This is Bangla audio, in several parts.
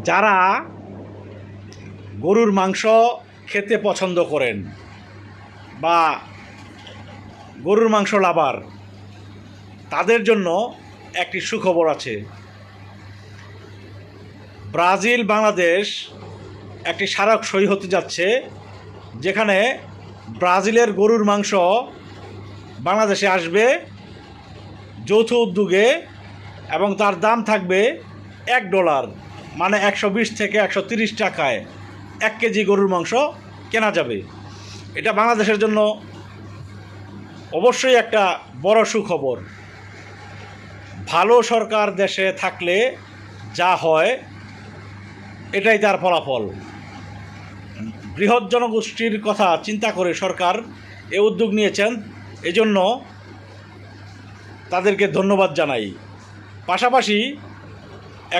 যারা গরুর মাংস খেতে পছন্দ করেন বা গরুর মাংস লাভার, তাদের জন্য একটি সুখবর আছে। ব্রাজিল বাংলাদেশ একটি স্মারক সই হতে যাচ্ছে, যেখানে ব্রাজিলের গরুর মাংস বাংলাদেশে আসবে যৌথ উদ্যোগে, এবং তার দাম থাকবে $1, মানে 120 থেকে 130 টাকায় 1 কেজি গরুর মাংস কেনা যাবে। এটা বাংলাদেশের জন্য অবশ্যই একটা বড় সুখবর। ভালো সরকার দেশে থাকলে যা হয় এটাই তার ফলাফল। বৃহৎ জনগোষ্ঠীর কথা চিন্তা করে সরকার এ উদ্যোগ নিয়েছেন, এজন্য তাদেরকে ধন্যবাদ জানাই। পাশাপাশি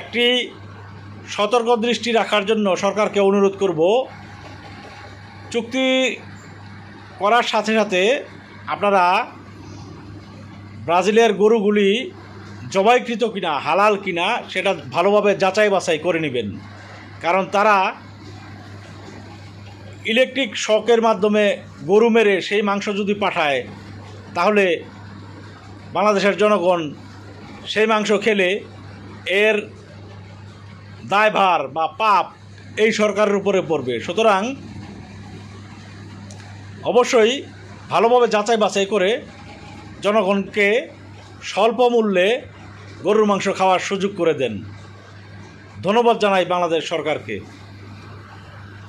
একটি সতর্ক দৃষ্টি রাখার জন্য সরকারকে অনুরোধ করব, চুক্তি করার সাথে সাথে আপনারা ব্রাজিলের গরুগুলি জবাইকৃত কিনা, হালাল কিনা সেটা ভালোভাবে যাচাই বাছাই করে নেবেন। কারণ তারা ইলেকট্রিক শকের মাধ্যমে গরু মেরে সেই মাংস যদি পাঠায়, তাহলে বাংলাদেশের জনগণ সেই মাংস খেলে এর দায়ভার বা পাপ এই সরকারের উপরে পড়বে। সুতরাং অবশ্যই ভালোভাবে যাচাই বাছাই করে জনগণকে স্বল্প মূল্যে গরুর মাংস খাওয়ার সুযোগ করে দেন। ধন্যবাদ জানাই বাংলাদেশ সরকারকে।